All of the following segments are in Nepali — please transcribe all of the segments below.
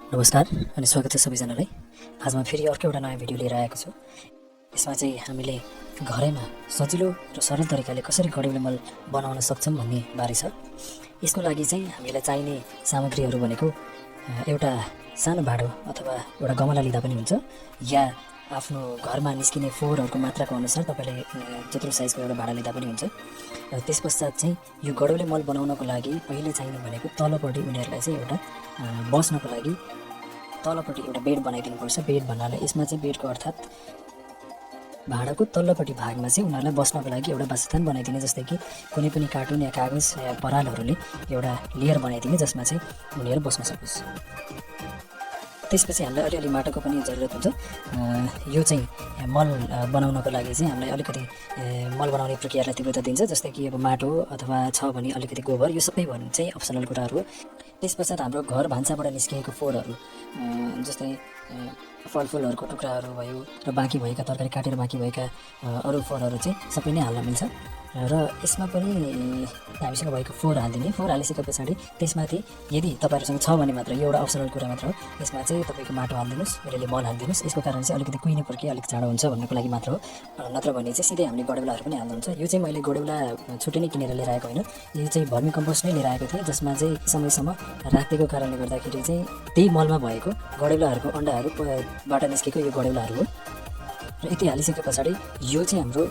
नमस्कार अनि स्वागत छ सबैजनालाई। आज म फेरि अर्को एउटा नयाँ भिडियो लिएर आएको छु। यसमा चाहिँ हामीले घरैमा सजिलो र सरल तरिकाले कसरी गडौले मल बनाउन सक्छौँ भन्ने बारे छ। यसको लागि चाहिँ हामीलाई चाहिने सामग्रीहरू भनेको एउटा सानो भाँडो अथवा एउटा गमला लिँदा पनि हुन्छ, या आफ्नो घरमा निस्किने फोहोरहरूको मात्राको अनुसार तपाईँले जत्रो साइजको एउटा भाँडा लिँदा पनि हुन्छ। र त्यस पश्चात चाहिँ यो गडौले मल बनाउनको लागि पहिले चाहिने भनेको तलपट्टि उनीहरूलाई चाहिँ एउटा बस्नको लागि तलपट्टि एउटा बेड बनाइदिनुपर्छ। बेड भन्नाले यसमा चाहिँ बेडको अर्थात् भाँडाको तल्लोपट्टि भागमा चाहिँ उनीहरूलाई बस्नको लागि एउटा वासस्थान बनाइदिने, जस्तै कि कुनै पनि कार्टुन या कागज या परालहरूले एउटा लेयर बनाइदिने जसमा चाहिँ उनीहरू बस्न सकोस्। त्यसपछि हामीलाई अलिअलि माटोको पनि जरुरत हुन्छ। यो चाहिँ मल बनाउनको लागि चाहिँ हामीलाई अलिकति मल बनाउने प्रक्रियालाई तीव्रता दिन्छ, जस्तै कि अब माटो अथवा छ भने अलिकति गोबर, यो सबै भन्ने चाहिँ अप्सनल कुराहरू हो। त्यस पश्चात हाम्रो घर भान्साबाट निस्किएको फोहोरहरू जस्तै फलफुलहरूको टुक्राहरू भयो र बाँकी भएका तरकारी काटेर बाँकी भएका अरू फोहोरहरू चाहिँ सबै नै हाल्न मिल्छ। र यसमा पनि हामीसँग भएको फोहोर हालिदिने। फोहोर हालिसके पछाडि त्यसमाथि यदि तपाईँहरूसँग छ भने मात्र, यो एउटा अप्सनल कुरा मात्र हो, यसमा चाहिँ तपाईँको माटो हालिदिनुहोस्, अलिअलि मल हालिदिनुहोस्। यसको कारण चाहिँ अलिकति कुहिने प्रक्रिया अलिक चाँडो हुन्छ भन्नको लागि मात्र हो। नत्र भने चाहिँ सिधै हामीले गडौलाहरू पनि हाल्नुहुन्छ। यो चाहिँ मैले गडौला छुट्टै नै किनेर लिएर आएको होइन, यो चाहिँ भर्मी कम्पोस्ट नै लिएर आएको थिएँ, जसमा चाहिँ समयसम्म राखिदिएको कारणले गर्दाखेरि चाहिँ त्यही मलमा भएको गडौलाहरूको अन्डाहरूबाट निस्केको यो गडौलाहरू हो। र यति हालिसके पछाडि यो चाहिँ हाम्रो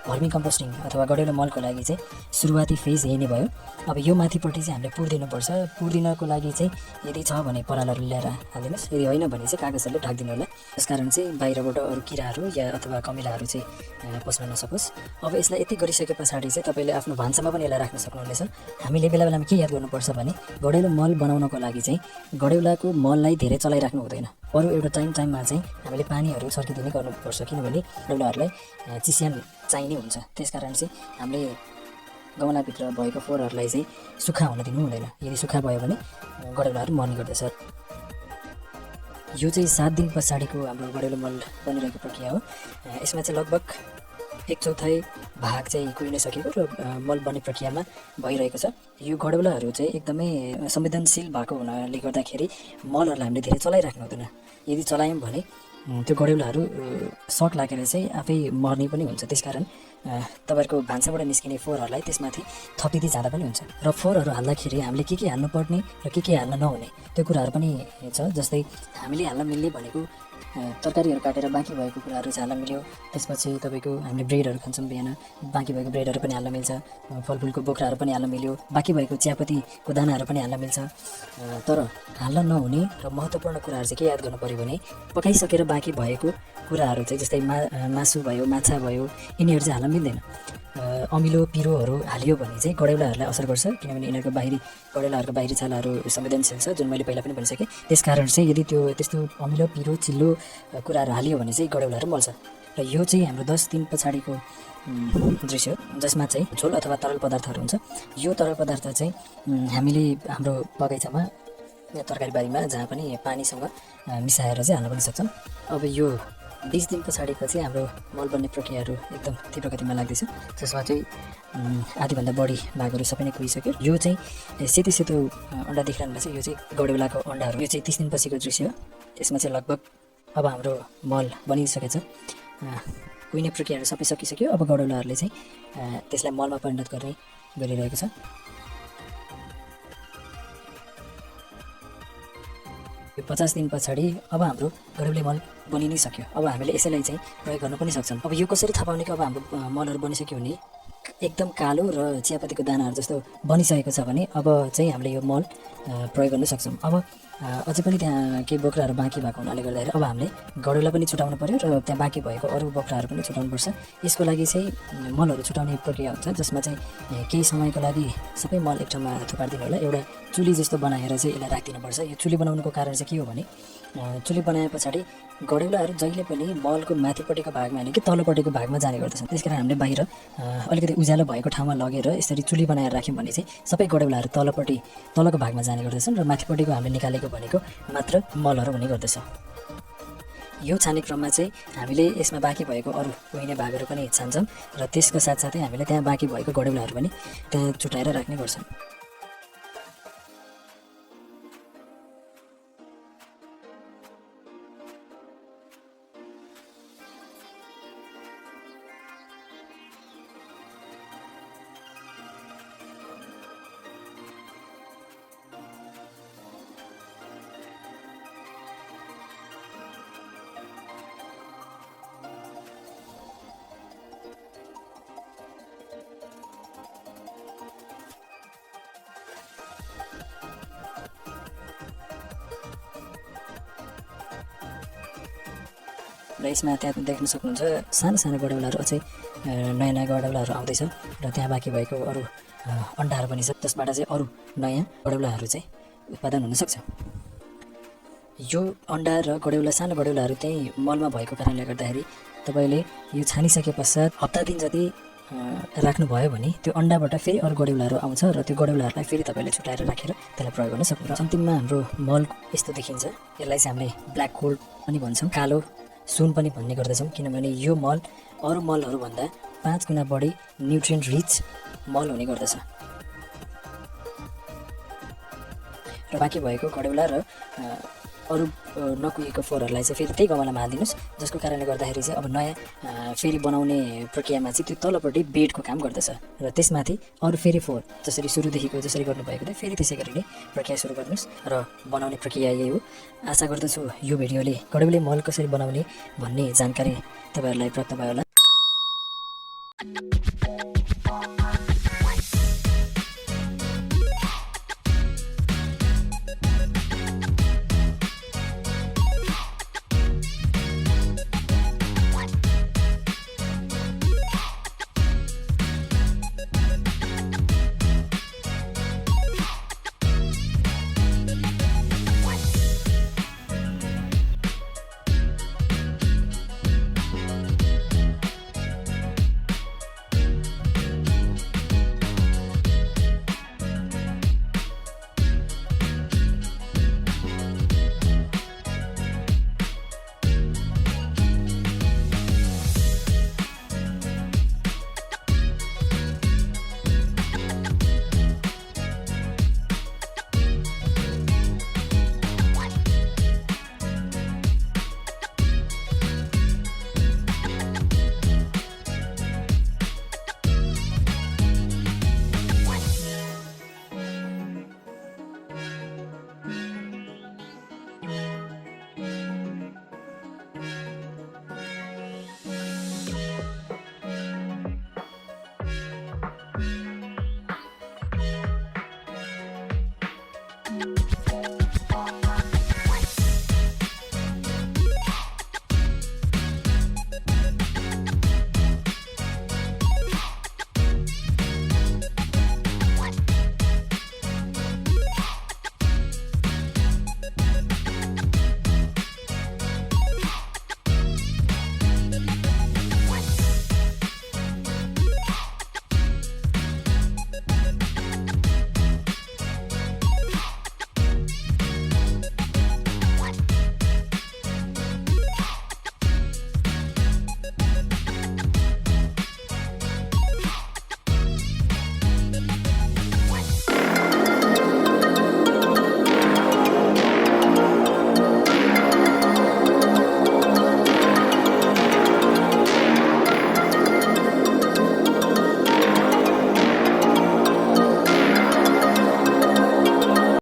भर्मी कम्पोस्टिङ अथवा गडौला मलको लागि चाहिँ सुरुवाती फेज यही नै भयो। अब यो माथिपट्टि चाहिँ हामीले पुर्दिनुपर्छ। पुर्दिनको लागि चाहिँ यदि छ भने परालहरू ल्याएर हालिदिनुहोस्, यदि होइन भने चाहिँ कागजहरूले ढाकिदिनु होला, त्यसकारण चाहिँ बाहिरबाट अरू किराहरू या अथवा कमिलाहरू चाहिँ पस्न नसकोस्। अब यसलाई यति गरिसके पछाडि चाहिँ तपाईँले आफ्नो भान्सामा पनि यसलाई राख्न सक्नुहुनेछ। हामीले बेला बेलामा के याद गर्नुपर्छ भने गडौला मल बनाउनको लागि चाहिँ गडौलाको मललाई धेरै चलाइराख्नु हुँदैन। अरू एउटा टाइममा चाहिँ हामीले पानीहरू छर्किदिने गर्नुपर्छ, किनभने गडौलाहरूलाई चिस्यान चाहिने हुन्छ। त्यसकारण चाहिँ हामीले गमलाभित्र भएको फोहोरहरूलाई चाहिँ सुक्खा हुन दिनु हुँदैन। यदि सुक्खा भयो भने गडौलाहरू मर्ने गर्दछ। यो चाहिँ 7 दिन पछाडिको हाम्रो गडौला मल बनिरहेको प्रक्रिया हो। यसमा चाहिँ लगभग 1/4 भाग चाहिँ कुहिन सकेको र मल बन्ने प्रक्रियामा भइरहेको छ। यो गडौलाहरू चाहिँ एकदमै संवेदनशील भएको हुनाले गर्दाखेरि मलहरूलाई हामीले धेरै चलाइराख्नु हुँदैन। यदि चलायौँ भने त्यो गडौलाहरू सर्ट लागेर चाहिँ आफै मर्ने पनि हुन्छ। त्यसकारण तपाईँहरूको भान्साबाट निस्किने फोहोरहरूलाई त्यसमाथि थपिँदै जाँदा पनि हुन्छ। र फोहोरहरू हाल्दाखेरि हामीले के हाल्नुपर्ने र के हाल्न नहुने त्यो कुराहरू पनि छ। जस्तै हामीले हाल्न मिल्ने भनेको तरकारीहरू काटेर बाँकी भएको कुराहरू चाहिँ हाल्न मिल्यो। त्यसपछि तपाईँको हामीले ब्रेडहरू खान्छौँ बिहान, बाँकी भएको ब्रेडहरू पनि हाल्न मिल्छ। फलफुलको बोक्राहरू पनि हाल्न मिल्यो। बाँकी भएको चियापत्तीको दानाहरू पनि हाल्न मिल्छ। तर हाल्न नहुने र महत्त्वपूर्ण कुराहरू चाहिँ के याद गर्नु पऱ्यो भने पकाइसकेर बाँकी भएको कुराहरू चाहिँ जस्तै मासु भयो, माछा भयो, यिनीहरू चाहिँ हाल्न मिल्दैन। अमिलो पिरोहरू हालियो भने चाहिँ गडौलाहरूलाई असर गर्छ, किनभने यिनीहरूको गडौलाहरूको बाहिरी छालाहरू संवेदनशील छ, जुन मैले पहिला पनि भनिसकेँ। त्यसकारण चाहिँ यदि त्यस्तो अमिलो पिरो चिल्लो कुराहरू हालियो भने चाहिँ गडौलाहरू मल्छ। र यो चाहिँ हाम्रो 10 दिन पछाडिको दृश्य हो, जसमा चाहिँ झोल अथवा तरल पदार्थहरू हुन्छ। यो तरल पदार्थ चाहिँ हामीले हाम्रो बगैँचामा या तरकारी बारीमा जहाँ पनि पानीसँग मिसाएर चाहिँ हाल्न पनि सक्छौँ। अब यो 20 दिन पछाडिको चाहिँ हाम्रो मल बन्ने प्रक्रियाहरू एकदम तीव्र गतिमा लाग्दैछ, जसमा चाहिँ आधीभन्दा बढी भागहरू सबै नै कुहिसक्यो। यो चाहिँ सेतो अन्डा देखिरहनु भएको छ, यो चाहिँ गडौलाको अन्डाहरू। यो चाहिँ 30 दिन पछिको दृश्य हो। यसमा चाहिँ लगभग अब हाम्रो मल बनिसकेछ। कुहिने प्रक्रियाहरू सबै सकिसक्यो। अब गडौलाहरूले चाहिँ त्यसलाई मलमा परिणत गरिरहेको छ। यो 50 दिन पछाडि अब हाम्रो गडौले मल बनि नै सक्यो। अब हामीले यसैलाई चाहिँ प्रयोग गर्न पनि सक्छौँ। अब यो कसरी थाहा पाउने कि अब हाम्रो मलहरू बनिसक्यो भने एकदम कालो र चियापत्तीको दानाहरू जस्तो बनिसकेको छ भने अब चाहिँ हामीले यो मल प्रयोग गर्न सक्छौँ। अब अझै पनि त्यहाँ केही बोक्राहरू बाँकी भएको हुनाले गर्दाखेरि अब हामीले गडौला पनि छुटाउनु पर्यो र त्यहाँ बाँकी भएको अरू बोक्राहरू पनि छुटाउनुपर्छ। यसको लागि चाहिँ मलहरू छुटाउने प्रक्रिया हुन्छ, जसमा चाहिँ केही समयको लागि सबै मल एक ठाउँमा थुपारिदिनु होला। एउटा चुली जस्तो बनाएर चाहिँ यसलाई राखिदिनुपर्छ। यो चुली बनाउनुको कारण चाहिँ के हो भने चुली बनाए पछाडि गडौलाहरू जहिले पनि मलको माथिपट्टिको भागमा होइन कि तल्लोपट्टिको भागमा जाने गर्दछन्। त्यसकारण हामीले बाहिर अलिकति उज्यालो भएको ठाउँमा लगेर यसरी चुली बनाएर राख्यौँ भने चाहिँ सबै गडौलाहरू तलको भागमा जाने गर्दछन् र माथिपट्टिको हामीले निकालेको भनेको मात्र मलहरू हुने गर्दछ। यो छान्ने क्रममा चाहिँ हामीले यसमा बाँकी भएको अरू कुहिने भागहरू पनि छान्छौँ र त्यसको साथसाथै हामीले त्यहाँ बाँकी भएको गडौलाहरू पनि त्यहाँ छुटाएर राख्ने गर्छौँ। र यसमा त्यहाँ देख्न सक्नुहुन्छ सानो सानो गडौलाहरू अझै नयाँ नयाँ गडौलाहरू आउँदैछ र त्यहाँ बाँकी भएको अरू अन्डाहरू पनि छ जसबाट चाहिँ अरू नयाँ गडौलाहरू चाहिँ उत्पादन हुनसक्छ। यो अन्डा र गडौला सानो गडौलाहरू त्यही मलमा भएको कारणले गर्दाखेरि तपाईँले यो छानिसके पश्चात हप्ता दिन जति राख्नुभयो भने त्यो अन्डाबाट फेरि अरू गडौलाहरू आउँछ र त्यो गडौलाहरूलाई फेरि तपाईँले छुट्याएर राखेर त्यसलाई प्रयोग गर्न सक्नुहुन्छ। अन्तिममा हाम्रो मल यस्तो देखिन्छ। यसलाई चाहिँ हामीले ब्ल्याक गोल्ड पनि भन्छौँ, कालो सुन पनि भन्ने गर्दछौँ, किनभने यो मल अरू मलहरूभन्दा 5 गुणा बढी न्युट्रिएन्ट रिच मल हुने गर्दछ। र बाँकी भएको गडौला र अरू नकुहेको फोहोरहरूलाई चाहिँ फेरि त्यही गमलामा हालिदिनुहोस्, जसको कारणले गर्दाखेरि चाहिँ अब नयाँ फेरि बनाउने प्रक्रियामा चाहिँ त्यो तलपट्टि बेडको काम गर्दछ र त्यसमाथि अरू फेरि फोहोर जसरी सुरुदेखिको जसरी गर्नुभएको थियो फेरि त्यसै गरी नै प्रक्रिया सुरु गर्नुहोस् र बनाउने प्रक्रिया यही हो। आशा गर्दछु यो भिडियोले गडौले मल कसरी बनाउने भन्ने जानकारी तपाईँहरूलाई प्राप्त भयो होला।